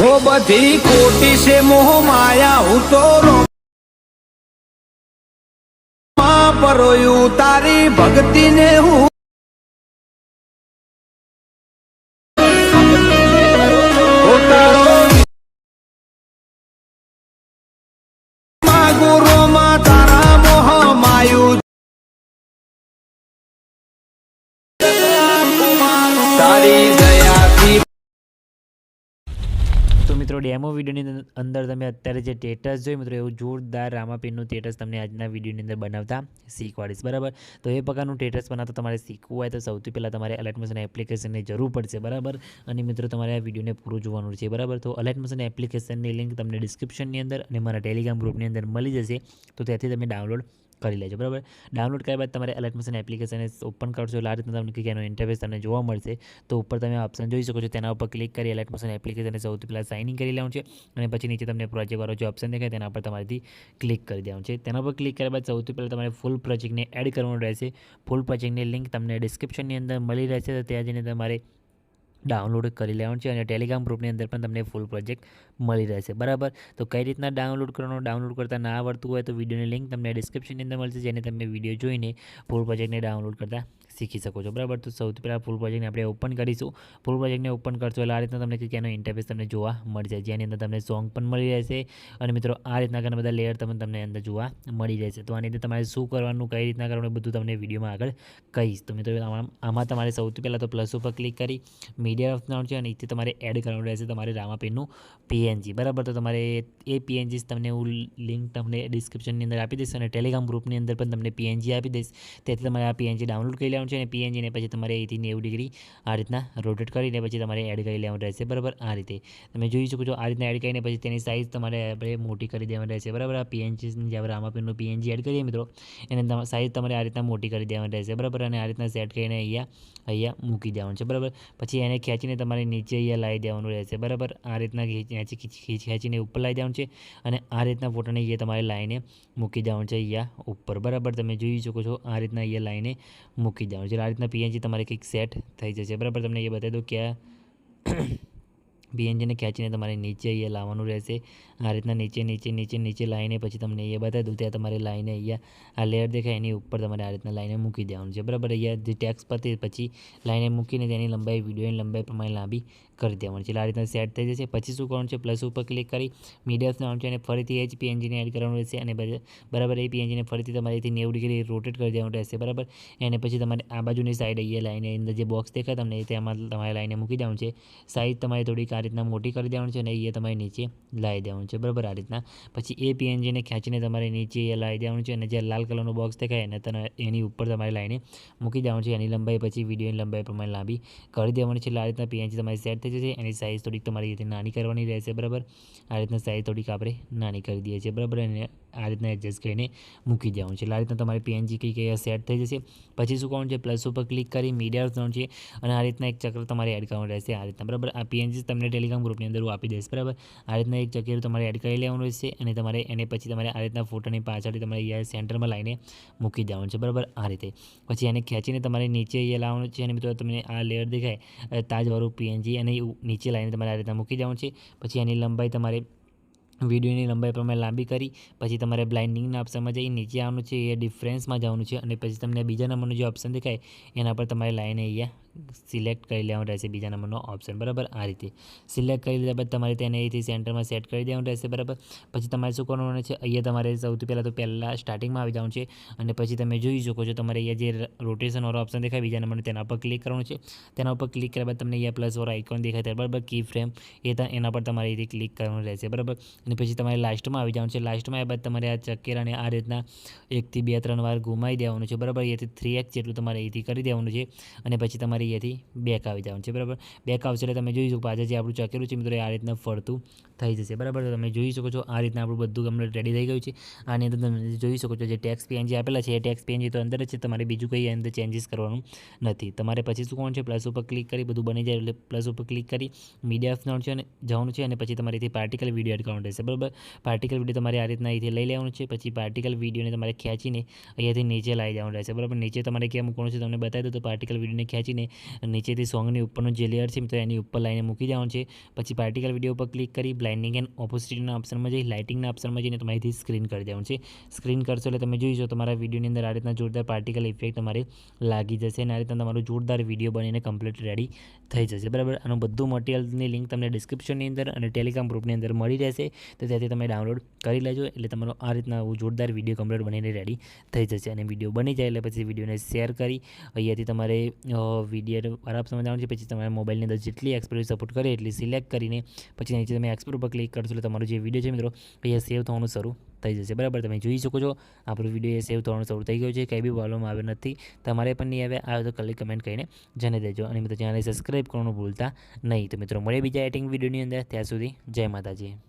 वो बधी कोटि से मोह माया हूँ तो परोयू तारी भक्ति ने हूँ गुरु मा तारा मोह मायू तारी दया थी। तो मित्रों डेमो वीडियोની અંદર તમે અત્યારે જે સ્ટેટસ જોઈ મિત્રો એવું જોરદાર રામાપીરનું સ્ટેટસ તમને આજના વિડીયોની અંદર બનાવતા શીખવાડીશ બરાબર। તો એ પ્રકારનું સ્ટેટસ બનાવતા તમારે શીખવું હોય તો સૌથી પહેલાં તમારે અલર્ટ મોશન એપ્લિકેશનની જરૂર પડશે બરાબર। અને મિત્રો તમારે આ વિડીયોને પૂરું જોવાનું છે બરાબર। તો અલર્ટ મોશન એપ્લિકેશનની લિંક તમને ડિસ્ક્રિપ્શનની અંદર અને મારા ટેલિગ્રામ ગ્રુપની અંદર મળી જશે, તો ત્યાંથી તમે ડાઉનલોડ કરી લેજો બરાબર। ડાઉનલોડ કર્યા બાદ તમારે અલર્ટ મોશન એપ્લિકેશન ઓપન કરશો એટલે આ રીતના તમને કંઈક એનો ઇન્ટરફેસ તમને જોવા મળશે। તો ઉપર તમે ઓપ્શન જોઈ શકો છો, તેના ઉપર ક્લિક કરી અલર્ટ મોશન એપ્લિકેશનને સૌથી પહેલાં સાઇન ઇન કરી લેવાનું છે અને પછી નીચે તમને પ્રોજેક્ટવાળો જે ઓપ્શન દેખાય તેના પર તમારેથી ક્લિક કરી દેવાનું છે। તેના પર ક્લિક કર્યા બાદ સૌથી પહેલાં તમારે ફૂલ પ્રોજેક્ટને એડ કરવાનું રહેશે। ફૂલ પ્રોજેક્ટની લિંક તમને ડિસ્ક્રિપ્શનની અંદર મળી રહેશે, તો ત્યાં જઈને તમારે ડાઉનલોડ કરી લેવાનું છે અને ટેલિગ્રામ ગ્રુપની અંદર પણ તમને ફૂલ પ્રોજેક્ટ મળી રહેશે બરાબર। તો કઈ રીતના ડાઉનલોડ કરવાનો, ડાઉનલોડ કરતાં ના આવડતું હોય તો વિડીયોની લિંક તમને ડિસ્ક્રિપ્શનની અંદર મળશે, જેને તમે વિડીયો જોઈને ફૂલ પ્રોજેક્ટને ડાઉનલોડ કરતાં શીખી શકો છો બરાબર। તો સૌથી પહેલાં ફૂલ પ્રોજેક્ટને આપણે ઓપન કરીશું। ફૂલ પ્રોજેક્ટને ઓપન કરશો એટલે આ રીતના તમને કંઈક એનો ઇન્ટરફેસ તમને જોવા મળશે, જેની અંદર તમને સોંગ પણ મળી રહેશે અને મિત્રો આ રીતના ઘણા બધા લેયર તમને અંદર જોવા મળી રહેશે। તો આની અંદર તમારે શું કરવાનું, કઈ રીતના કરવાનું, બધું તમને વિડીયોમાં આગળ કહીશ। તો મિત્રો આમાં તમારે સૌથી પહેલાં તો પ્લસ ઉપર ક્લિક કરી મીડિયા ઓપ્શન છે અને અહીંથી તમારે એડ કરવાનું રહેશે તમારે રામાપીરનું પીએનજી બરાબર। તો તમારે એ પીએનજી તમને હું લિંક તમને ડિસ્ક્રિપ્શનની અંદર આપી દઈશ અને ટેલિગ્રામ ગ્રુપની અંદર પણ તમને પીએનજી આપી દઈશ, તેથી તમારે આ પીએનજી ડાઉનલોડ કરી લેવાનું છે અને પીએનજીને પછી તમારે અહીંથી 90 ડિગ્રી આ રીતના રોટેટ કરીને પછી તમારે એડ કરી લેવાનું રહેશે બરાબર। આ રીતે તમે જોઈ શકો છો, આ રીતના એડ કરીને પછી તેની સાઇઝ તમારે આપણે મોટી કરી દેવાની રહેશે બરાબર। આ પીએનજી જે રામાપીરનું પીએનજી એડ કરીએ મિત્રો એને સાઇઝ તમારે આ રીતના મોટી કરી દેવાની રહેશે બરાબર અને આ રીતના સેટ કરીને અહીંયા મૂકી દેવાનું છે બરાબર। પછી એને ખેંચીને તમારે નીચે અહીંયા લાવી દેવાનું રહેશે બરાબર। આ રીતના ખેંચીને ઉપર લાવી દેવાનું છે અને આ રીતના ફોટોને અહીંયા તમારે લાઈને મૂકી દેવાનું છે અહીંયા ઉપર બરાબર। તમે જોઈ શકો છો આ રીતના અહીંયા લાઈને મૂકી દેવાનું છે। આ રીતના પીએનજી તમારે કંઈક સેટ થઈ જશે બરાબર। તમને એ બતાવી દો કે પીએનજીને ખેંચીને તમારે નીચે અહીંયા લાવવાનું રહેશે। આ રીતના નીચે લાવીને પછી તમને એ બતાવી દઉં ત્યાં તમારે લાઈને અહીંયા આ લેયર દેખાય એની ઉપર તમારે આ રીતના લાઈને મૂકી દેવાનું છે બરાબર। અહીંયા જે ટેક્સ પતે પછી લાઈને મૂકીને તેની લંબાઈ વિડીયોની લંબાઈ પ્રમાણે લાંબી કરી દેવાની છે। આ રીતના સેટ થઈ જશે। પછી શું કરવાનું છે, પ્લસ ઉપર ક્લિક કરી મીડિયા આવવાનું છે અને ફરીથી એ જ પીએનજીને એડ કરવાનું રહેશે અને બરાબર એ પીએનજીને ફરીથી તમારેથી 90 ડિગ્રી રોટેટ કરી દેવાનું રહેશે બરાબર। એને પછી તમારે આ બાજુની સાઈડ અહીંયા લાઈને અંદર જે બોક્સ દેખાય તમને તેમાં તમારે લાઈને મૂકી દેવાનું છે। સાઈઝ તમારે થોડીક આ રીતના મોટી કરી દેવાનું છે અને અહીંયા તમારે નીચે લાવી દેવાનું છે બરાબર। આ રીતના પછી એ પીએનજીને ખેંચીને તમારે નીચે લાવી દેવાનું છે અને જે લાલ કલરનું બોક્સ દેખાય એને એની ઉપર તમારે લાઈને મૂકી દેવાનું છે। એની લંબાઈ પછી વિડીયોની લંબાઈ પ્રમાણે લાંબી કરી દેવાની છે। આ રીતના પીએનજી તમારી સેટ થઈ જશે। એની સાઇઝ થોડીક તમારી રીતે નાની કરવાની રહેશે બરાબર। આ રીતના સાઇઝ થોડીક આપણે નાની કરી દઈએ છીએ બરાબર અને આ રીતના એડજસ્ટ કરીને મૂકી દેવાનું છે। આ રીતના તમારી પીએનજી કંઈક સેટ થઈ જશે। પછી શું કરવાનું છે, પ્લસ ઉપર ક્લિક કરી મીડિયા કરવાનું છે અને આ રીતના એક ચક્ર તમારે એડ કરવાનું રહેશે આ રીતના બરાબર। આ પીએનજી તમને ટેલિગ્રામ ગ્રુપની અંદર હું આપી દઈશ બરાબર। આ રીતના એક ચક્ર તમારે એડ કરી લેવાનું રહેશે અને તમારે એને પછી તમારે આ રીતના ફોટોની પાછળથી તમારે અહીંયા સેન્ટરમાં લાઈને મૂકી દેવાનું છે બરાબર। આ રીતે પછી એને ખેંચીને તમારે નીચે અહીંયા લાવવાનું છે અને મિત્રો તમને આ લેયર દેખાય તાજવાળું પીએનજી અને નીચે લાઈને તમારે આ રીતના મૂકી દેવાનું છે। પછી એની લંબાઈ તમારે વિડીયોની લંબાઈ પ્રમાણે લાંબી કરી પછી તમારે બ્લાઇન્ડિંગના ઓપ્શનમાં જઈ નીચે આવવાનું છે, એ ડિફરન્સમાં જવાનું છે અને પછી તમને બીજા નંબરનો જે ઓપ્શન દેખાય એના પર તમારે લાઈને અહીંયા સિલેક્ટ કરી લેવાનું રહેશે બીજા નંબરનો ઓપ્શન બરાબર। આ રીતે સિલેક્ટ કરી લીધા બાદ તમારે તેને અહીંથી સેન્ટરમાં સેટ કરી દેવાનું રહેશે બરાબર। પછી તમારે શું કરવાનું છે, અહીંયા તમારે સૌથી પહેલાં સ્ટાર્ટિંગમાં આવી જવાનું છે અને પછી તમે જોઈ શકો છો તમારે અહીંયા જે રોટેશનવાળો ઓપ્શન દેખાય બીજા નંબરનો તેના પર ક્લિક કરવાનું છે। તેના ઉપર ક્લિક કર્યા બાદ તમને અહીંયા પ્લસવાળો આઇકોન દેખાય ત્યારે બરાબર કી ફ્રેમ એના પર તમારે અહીંથી ક્લિક કરવાનું રહેશે બરાબર। અને પછી તમારે લાસ્ટમાં આવી જવાનું છે। લાસ્ટમાં આવ્યા બાદ તમારે આ ચક્કેરાને આ રીતના 1 થી 2 3 વાર ઘુમાવી દેવાનું છે બરાબર। અહીંયાથી 3x જેટલું તમારે અહીંથી કરી દેવાનું છે અને પછી તમારે અહીંયાથી બેક આવી જવાનું છે બરાબર। બેક આવશે એટલે તમે જોઈ શકો પાછળ જે આપણું ચક્કેરું છે મિત્રો આ રીતના ફરતું થઈ જશે બરાબર। તો તમે જોઈ શકો છો આ રીતના આપણું બધું કમ્પ્લીટ રેડી થઈ ગયું છે। આની અંદર તમે જોઈ શકો છો જે ટેક્સ પીએનજી આપેલા છે એ ટેક્સ પીએનજી તો અંદર જ છે, તમારે બીજું કંઈ અંદર ચેન્જીસ કરવાનું નથી। તમારે પછી શું કરવાનું છે, પ્લસ ઉપર ક્લિક કરી બધું બની જાય એટલે પ્લસ ઉપર ક્લિક કરી મીડિયા ઓપ્શન છે અને જવાનું છે અને પછી તમારે અહીંથી પાર્ટિકલ વિડીયો એડ કરવાનું રહેશે બરાબર। પાર્ટિકલ વિડીયો તમારે આ રીતના અહીંથી લઈ લેવાનું છે। પછી પાર્ટિકલ વિડીયોને તમારે ખેંચીને અહીંયાથી નીચે લાવી જવાનું રહેશે બરાબર। નીચે તમારે ક્યાં મૂકવાનું છે તમને બતાવી દો, તો પાર્ટિકલ વિડીયોને ખેંચીને નીચેથી સોંગની ઉપરનો જે લેયર છે મિત્રો એની ઉપર લાઈને મૂકી દેવાનું છે. પછી પાર્ટિકલ વિડીયો પર ક્લિક કરી બ્લાઇન્ડિંગ એન્ડ ઓપોસિટીના ઓપ્શનમાં જઈ લાઇટિંગના ઓપ્શનમાં જઈને તમારે અહીંથી સ્ક્રીન કરી દેવાનું છે. સ્ક્રીન કરશો એટલે તમે જોઈશો તમારા વિડીયોની અંદર આ રીતના જોરદાર પાર્ટિકલ ઇફેક્ટ તમારે લાગી જશે અને આ રીતના તમારો જોરદાર વિડીયો બનીને કમ્પ્લીટ રેડી થઈ જશે. બરાબર, આનું બધું મટીરિયલની લિંક તમને ડિસ્ક્રિપ્શનની અંદર અને ટેલિગ્રામ ગ્રુપની અંદર મળી રહેશે, તો ત્યાંથી તમે ડાઉનલોડ કરી લેજો. એટલે તમારો આ રીતના જોરદાર વિડીયો કમ્પ્લીટ બનીને રેડી થઈ જશે. અને વિડીયો બની જાય એટલે પછી વિડીયોને શેર કરી અહીંયાથી તમારે વિડીયો બરાબર સમજવાનું છે. પછી તમારા મોબાઈલની અંદર જેટલી એક્સપોર્ટ સપોર્ટ કરે એટલી સિલેક્ટ કરીને પછી નીચે તમે એક્સપોર્ટ પર ક્લિક કરશો એટલે તમારો જે વિડીયો છે મિત્રો અહીંયા સેવ થવાનું શરૂ થઈ જશે. બરાબર, તમે જોઈ શકો છો આપણો વિડીયો સેવ થવાનું શરૂ થઈ ગયો છે. કંઈ બી પ્રોબ્લેમ આવ્યો નથી, તમારે પણ નહીં આવે તો ખાલી કમેન્ટ કરીને જણાવી દેજો. અને મિત્રો ચેનલને સબસ્ક્રાઈબ કરવાનું ભૂલતા નહીં. તો મિત્રો મળે બીજા એડિટિંગ વિડીયોની અંદર, ત્યાં સુધી જય માતાજી.